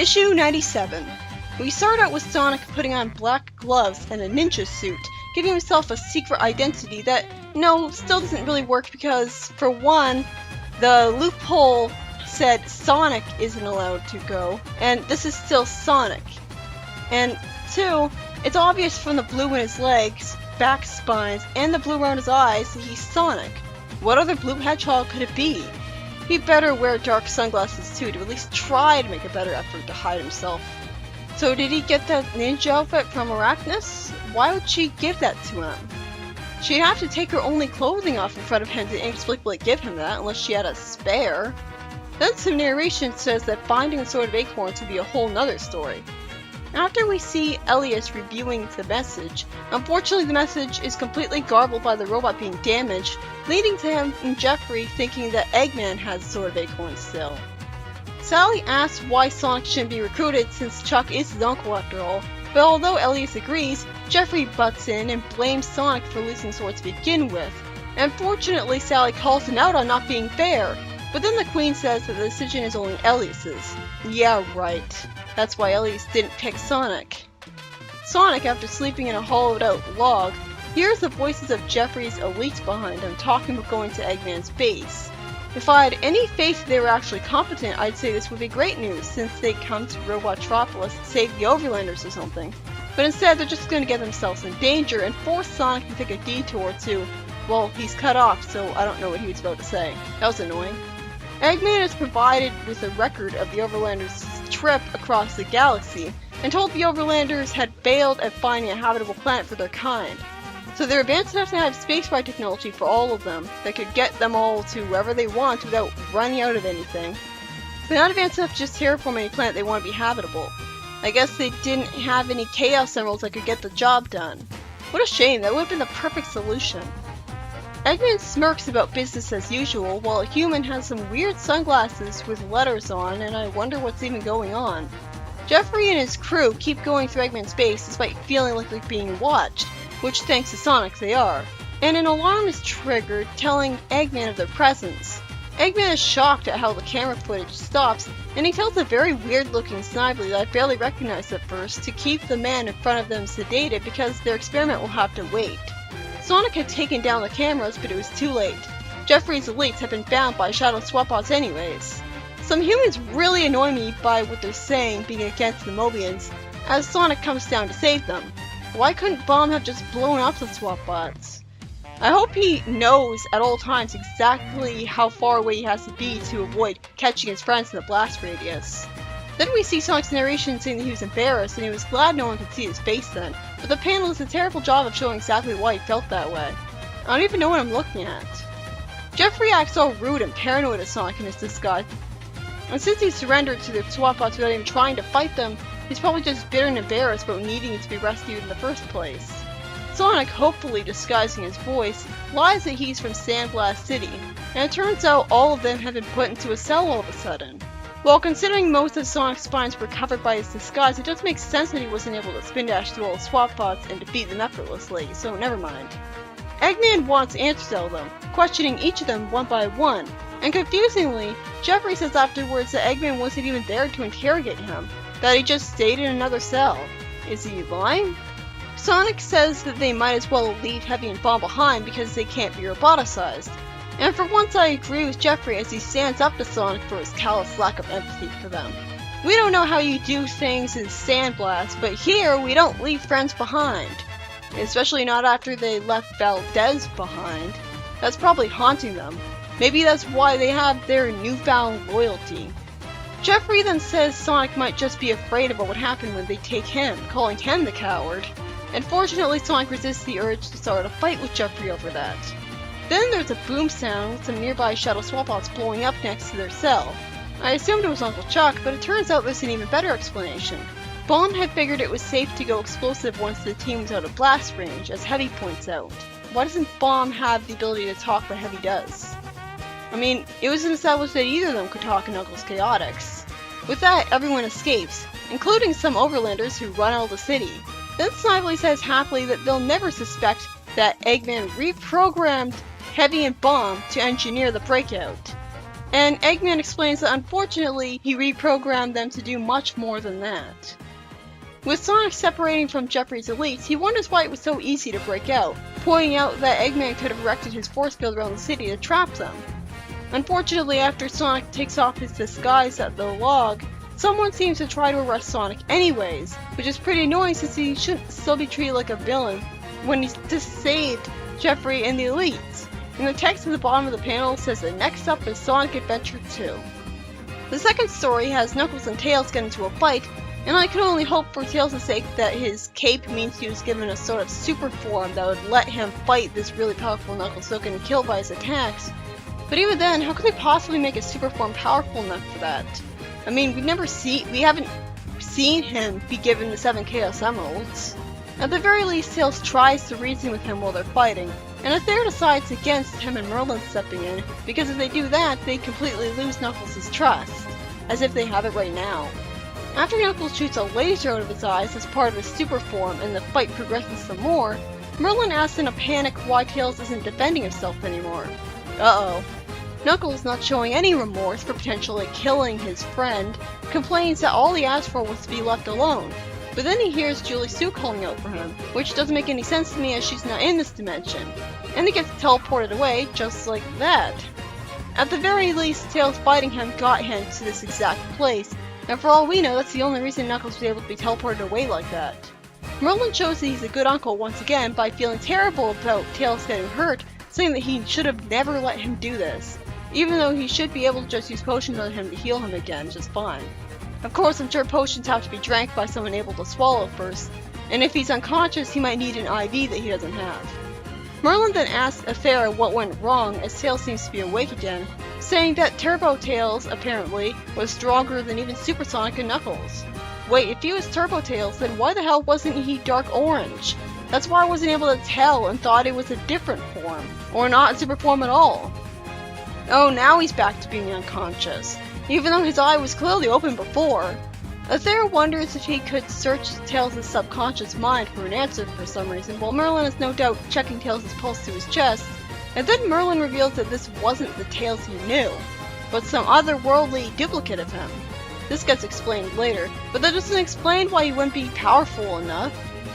Issue 97. We start out with Sonic putting on black gloves and a ninja suit, giving himself a secret identity that, still doesn't really work because, for one, the loophole said Sonic isn't allowed to go, and this is still Sonic. And two, it's obvious from the blue in his legs, back spines, and the blue around his eyes that he's Sonic. What other blue hedgehog could it be? He better wear dark sunglasses too, to at least try to make a better effort to hide himself. So did he get that ninja outfit from Arachnus? Why would she give that to him? She'd have to take her only clothing off in front of him to inexplicably give him that, unless she had a spare. Then some narration says that finding the Sword of Acorns would be a whole nother story. After we see Elias reviewing the message, unfortunately the message is completely garbled by the robot being damaged, leading to him and Jeffrey thinking that Eggman has the Sword of Acorns still. Sally asks why Sonic shouldn't be recruited since Chuck is his uncle after all, but although Elias agrees, Jeffrey butts in and blames Sonic for losing swords to begin with. Unfortunately, Sally calls him out on not being fair, but then the Queen says that the decision is only Elias's. Yeah, right. That's why Elias didn't pick Sonic. Sonic, after sleeping in a hollowed-out log, hears the voices of Jeffrey's elites behind him talking about going to Eggman's base. If I had any faith they were actually competent, I'd say this would be great news, since they come to Robotropolis to save the Overlanders or something. But instead, they're just going to get themselves in danger and force Sonic to take a detour to, well, he's cut off, so I don't know what he was about to say. That was annoying. Eggman is provided with a record of the Overlanders' trip across the galaxy, and told the Overlanders had failed at finding a habitable planet for their kind. So they're advanced enough to have spaceflight technology for all of them that could get them all to wherever they want without running out of anything. They're not advanced enough to just terraform any planet they want to be habitable. I guess they didn't have any Chaos Emeralds that could get the job done. What a shame, that would have been the perfect solution. Eggman smirks about business as usual, while a human has some weird sunglasses with letters on, and I wonder what's even going on. Jeffrey and his crew keep going through Eggman's base despite feeling like they're being watched, which thanks to Sonic they are, and an alarm is triggered telling Eggman of their presence. Eggman is shocked at how the camera footage stops, and he tells a very weird looking Snively that I barely recognized at first to keep the man in front of them sedated because their experiment will have to wait. Sonic had taken down the cameras, but it was too late. Jeffrey's elites have been found by Shadow Swapbots anyways. Some humans really annoy me by what they're saying being against the Mobians, as Sonic comes down to save them. Why couldn't Bomb have just blown up the Swapbots? I hope he knows at all times exactly how far away he has to be to avoid catching his friends in the blast radius. Then we see Sonic's narration saying that he was embarrassed and he was glad no one could see his face then, but the panel does a terrible job of showing exactly why he felt that way. I don't even know what I'm looking at. Jeffrey acts all rude and paranoid as Sonic in his disguise, and since he surrendered to the Swapbots without even trying to fight them, he's probably just bitter and embarrassed about needing to be rescued in the first place. Sonic, hopefully disguising his voice, lies that he's from Sandblast City, and it turns out all of them have been put into a cell all of a sudden. While considering most of Sonic's spines were covered by his disguise, it does make sense that he wasn't able to spin dash through all the Swapbots and defeat them effortlessly, so never mind. Eggman wants answers to them, questioning each of them one by one, and confusingly, Jeffrey says afterwards that Eggman wasn't even there to interrogate him, that he just stayed in another cell. Is he lying? Sonic says that they might as well leave Heavy and Bomb behind because they can't be roboticized. And for once I agree with Jeffrey as he stands up to Sonic for his callous lack of empathy for them. We don't know how you do things in Sandblast, but here we don't leave friends behind. Especially not after they left Valdez behind. That's probably haunting them. Maybe that's why they have their newfound loyalty. Jeffrey then says Sonic might just be afraid about what happened when they take him, calling him the coward. And fortunately Sonic resists the urge to start a fight with Jeffrey over that. Then there's a boom sound with some nearby Shadow Swapbots blowing up next to their cell. I assumed it was Uncle Chuck, but it turns out there's an even better explanation. Bomb had figured it was safe to go explosive once the team was out of blast range, as Heavy points out. Why doesn't Bomb have the ability to talk like Heavy does? I mean, it wasn't established that either of them could talk in Knuckles Chaotix. With that, everyone escapes, including some Overlanders who run out of the city. Then Snively says happily that they'll never suspect that Eggman reprogrammed Heavy and Bomb to engineer the breakout. And Eggman explains that unfortunately, he reprogrammed them to do much more than that. With Sonic separating from Jeffrey's elites, he wonders why it was so easy to break out, pointing out that Eggman could have erected his force field around the city to trap them. Unfortunately, after Sonic takes off his disguise at the log, someone seems to try to arrest Sonic anyways, which is pretty annoying since he shouldn't still be treated like a villain when he's just saved Jeffrey and the elites. And the text at the bottom of the panel says that next up is Sonic Adventure 2. The second story has Knuckles and Tails get into a fight, and I can only hope for Tails' sake that his cape means he was given a sort of super form that would let him fight this really powerful Knuckles so getting killed by his attacks. But even then, how could they possibly make a super form powerful enough for that? I mean, we haven't seen him be given the 7 Chaos Emeralds. At the very least, Tails tries to reason with him while they're fighting, and Aether decides against him and Merlin stepping in, because if they do that, they completely lose Knuckles' trust, as if they have it right now. After Knuckles shoots a laser out of his eyes as part of his super form and the fight progresses some more, Merlin asks in a panic why Tails isn't defending himself anymore. Uh-oh. Knuckles, not showing any remorse for potentially killing his friend, complains that all he asked for was to be left alone. But then he hears Julie Sue calling out for him, which doesn't make any sense to me as she's not in this dimension. And he gets teleported away just like that. At the very least, Tails fighting him got him to this exact place, and for all we know, that's the only reason Knuckles was able to be teleported away like that. Merlin shows that he's a good uncle once again by feeling terrible about Tails getting hurt, saying that he should have never let him do this, even though he should be able to just use potions on him to heal him again just fine. Of course, I'm sure potions have to be drank by someone able to swallow first, and if he's unconscious, he might need an IV that he doesn't have. Merlin then asks Aether what went wrong as Tails seems to be awake again, saying that Turbo Tails, apparently, was stronger than even Super Sonic and Knuckles. Wait, if he was Turbo Tails, then why the hell wasn't he Dark Orange? That's why I wasn't able to tell and thought it was a different form, or not a super form at all. Oh, now he's back to being unconscious, even though his eye was clearly open before. Aether wonders if he could search Tails' subconscious mind for an answer for some reason, while Merlin is no doubt checking Tails' pulse to his chest, and then Merlin reveals that this wasn't the Tails he knew, but some otherworldly duplicate of him. This gets explained later, but that doesn't explain why he wouldn't be powerful enough.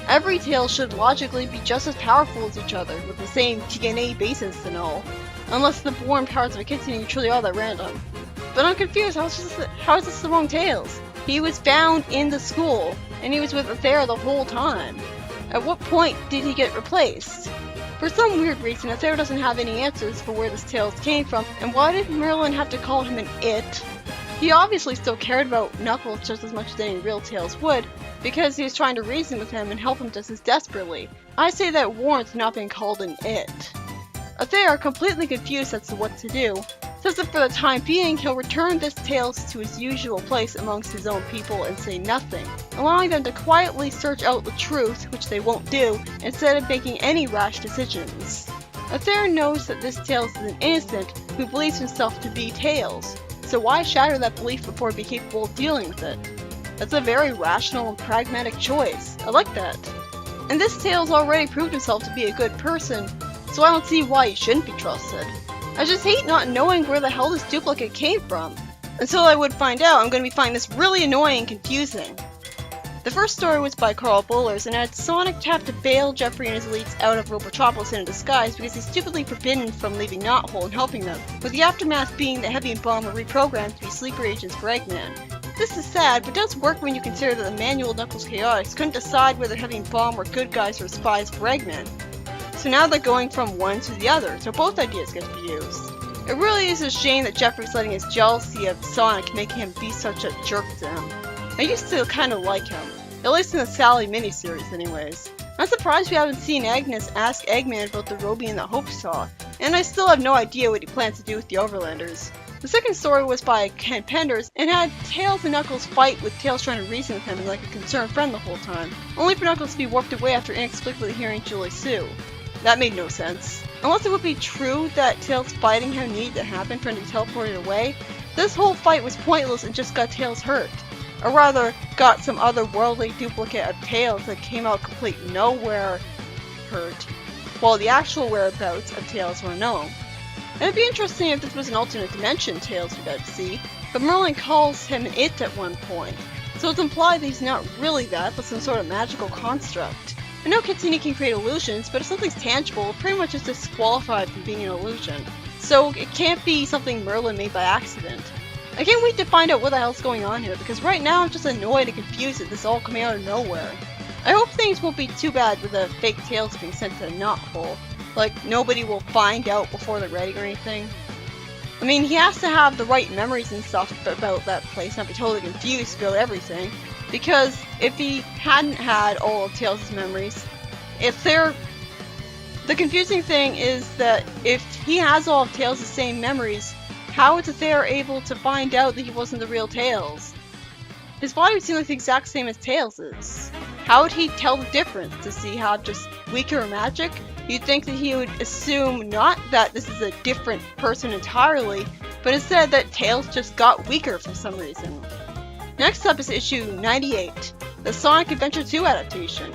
Every Tails should logically be just as powerful as each other, with the same DNA basis and all, unless the born powers of a kitten truly are that random. But I'm confused, how is this the wrong Tails? He was found in the school, and he was with Aether the whole time. At what point did he get replaced? For some weird reason, Aether doesn't have any answers for where this Tails came from, and why did Merlin have to call him an it? He obviously still cared about Knuckles just as much as any real Tails would, because he was trying to reason with him and help him just as desperately. I say that warrants not being called an it. Aether, completely confused as to what to do, says that for the time being, he'll return this Tails to his usual place amongst his own people and say nothing, allowing them to quietly search out the truth, which they won't do, instead of making any rash decisions. Aether knows that this Tails is an innocent who believes himself to be Tails, so why shatter that belief before he be capable of dealing with it? That's a very rational and pragmatic choice. I like that. And this Tails already proved himself to be a good person, so I don't see why he shouldn't be trusted. I just hate not knowing where the hell this duplicate came from. Until I would find out, I'm going to be finding this really annoying and confusing. The first story was by Carl Bollers and had Sonic have to bail Jeffrey and his elites out of Robotropolis in a disguise because he's stupidly forbidden from leaving Knothole and helping them, with the aftermath being that Heavy and Bomb were reprogrammed to be sleeper agents for Eggman. This is sad, but does work when you consider that the manual Knuckles Chaotix couldn't decide whether Heavy and Bomb were good guys or spies for Eggman. So now they're going from one to the other, so both ideas get to be used. It really is a shame that Jeffrey's letting his jealousy of Sonic make him be such a jerk to him. I used to kinda like him, at least in the Sally miniseries anyways. I'm surprised we haven't seen Agnes ask Eggman about the Roby and the Hope Saw, and I still have no idea what he plans to do with the Overlanders. The second story was by Ken Penders and had Tails and Knuckles fight with Tails trying to reason with him like a concerned friend the whole time, only for Knuckles to be warped away after inexplicably hearing Julie Sue. That made no sense. Unless it would be true that Tails fighting him needed to happen for him to be teleported away, this whole fight was pointless and just got Tails hurt. Or rather, got some otherworldly duplicate of Tails that came out complete nowhere hurt, while the actual whereabouts of Tails were known. It would be interesting if this was an alternate dimension Tails we got to see, but Merlin calls him an it at one point, so it's implied that he's not really that, but some sort of magical construct. I know Kitsune can create illusions, but if something's tangible, it pretty much is disqualified from being an illusion, so it can't be something Merlin made by accident. I can't wait to find out what the hell's going on here, because right now I'm just annoyed and confused at this all coming out of nowhere. I hope things won't be too bad with the fake Tails being sent to the knothole. Like, nobody will find out before they're ready or anything. I mean, he has to have the right memories and stuff about that place, not be totally confused about everything. Because if he hadn't had all of Tails' memories, the confusing thing is that if he has all of Tails' same memories, how is it they're able to find out that he wasn't the real Tails? His body would seem like the exact same as Tails'. How would he tell the difference? Does he have just weaker magic? You'd think that he would assume not that this is a different person entirely, but instead that Tails just got weaker for some reason. Next up is issue 98, the Sonic Adventure 2 adaptation.